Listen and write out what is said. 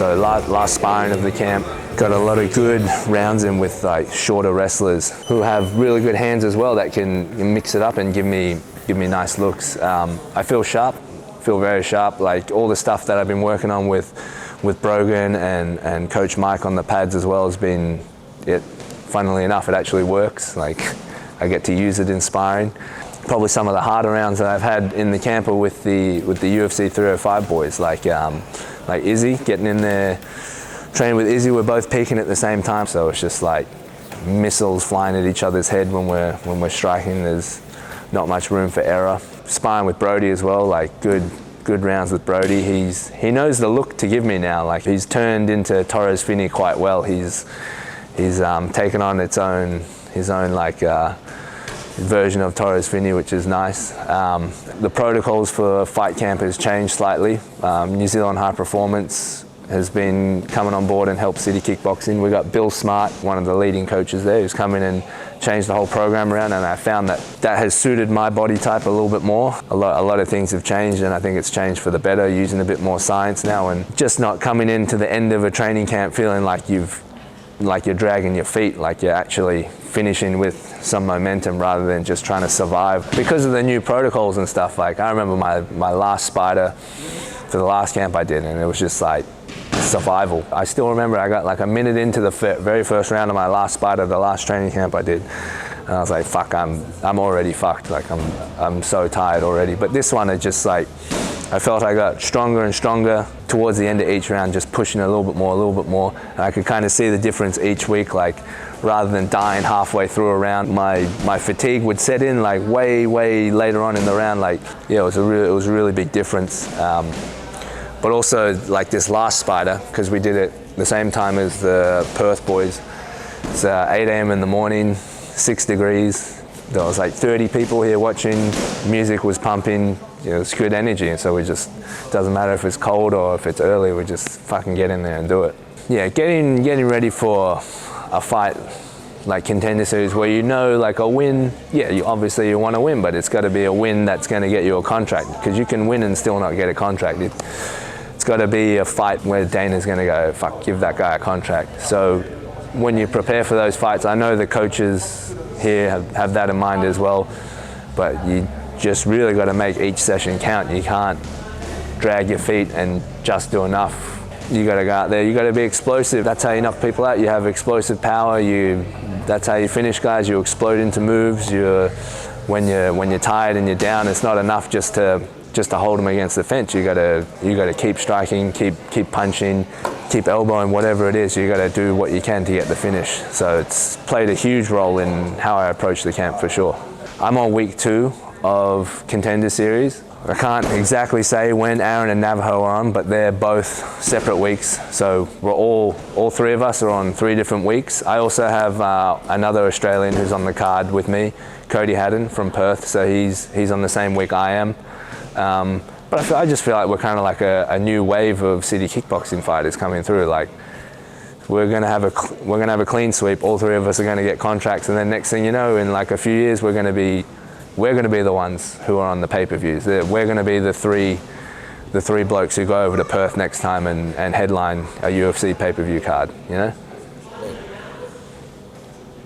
So last sparring of the camp, got a lot of good rounds in with like shorter wrestlers who have really good hands as well that can mix it up and give me nice looks. I feel sharp, feel very sharp. Like all the stuff that I've been working on with Brogan and Coach Mike on the pads as well has been it. Funnily enough, it actually works. Like I get to use it in sparring. Probably some of the harder rounds that I've had in the camp are with the UFC 305 boys, like Izzy, getting in there, training with Izzy. We're both peaking at the same time, so it's just like missiles flying at each other's head when we're striking. There's not much room for error. Sparring with Brody as well, like good rounds with Brody. He knows the look to give me now. Like he's turned into Torres Finney quite well. He's taken on his own like version of Torres Finney, which is nice. The protocols for fight camp has changed slightly. New Zealand High Performance has been coming on board and helped City Kickboxing. We got Bill Smart, one of the leading coaches there, who's come in and changed the whole program around, and I found that has suited my body type a little bit more. A lot of things have changed, and I think it's changed for the better, using a bit more science now, and just not coming into the end of a training camp feeling like you're dragging your feet, like you're actually finishing with some momentum rather than just trying to survive. Because of the new protocols and stuff, like I remember my last spyda for the last camp I did, and it was just like survival. I still remember I got like a minute into the very first round of my last spyda, the last training camp I did, and I was like, fuck, I'm already fucked. Like I'm so tired already. But this one, it just like, I felt I got stronger and stronger towards the end of each round, just pushing a little bit more. And I could kind of see the difference each week, like rather than dying halfway through a round, my fatigue would set in like way later on in the round. Like, yeah, it was a really big difference. But also like this last spyda, because we did it the same time as the Perth boys. It's 8 a.m. in the morning, 6 degrees. There was like 30 people here watching, music was pumping, it's good energy, and so we just, doesn't matter if it's cold or if it's early, we just fucking get in there and do it. Yeah, getting ready for a fight like Contender Series where like a win, yeah, you obviously want to win, but it's got to be a win that's going to get you a contract, because you can win and still not get a contract. It's got to be a fight where Dana's going to go, fuck, give that guy a contract. So when you prepare for those fights, I know the coaches here have that in mind as well, but you just really got to make each session count. You can't drag your feet and just do enough. You got to go out there, you got to be explosive. That's how you knock people out. You have explosive power. That's how you finish guys. You explode into moves. When you're tired and you're down, it's not enough just to hold them against the fence. You got to keep striking, keep punching, keep elbowing, whatever it is. You got to do what you can to get the finish. So it's played a huge role in how I approach the camp for sure. I'm on week 2 of Contender Series. I can't exactly say when Aaron and Navajo are on, but they're both separate weeks. So we're all 3 of us are on 3 different weeks. I also have another Australian who's on the card with me, Cody Haddon from Perth. So he's on the same week I am. But I just feel like we're kind of like a new wave of city kickboxing fighters coming through. Like we're gonna have a clean sweep. All 3 of us are going to get contracts, and then next thing you know, in like a few years, we're going to be the ones who are on the pay-per-views. We're going to be the three blokes who go over to Perth next time and headline a UFC pay-per-view card, you know?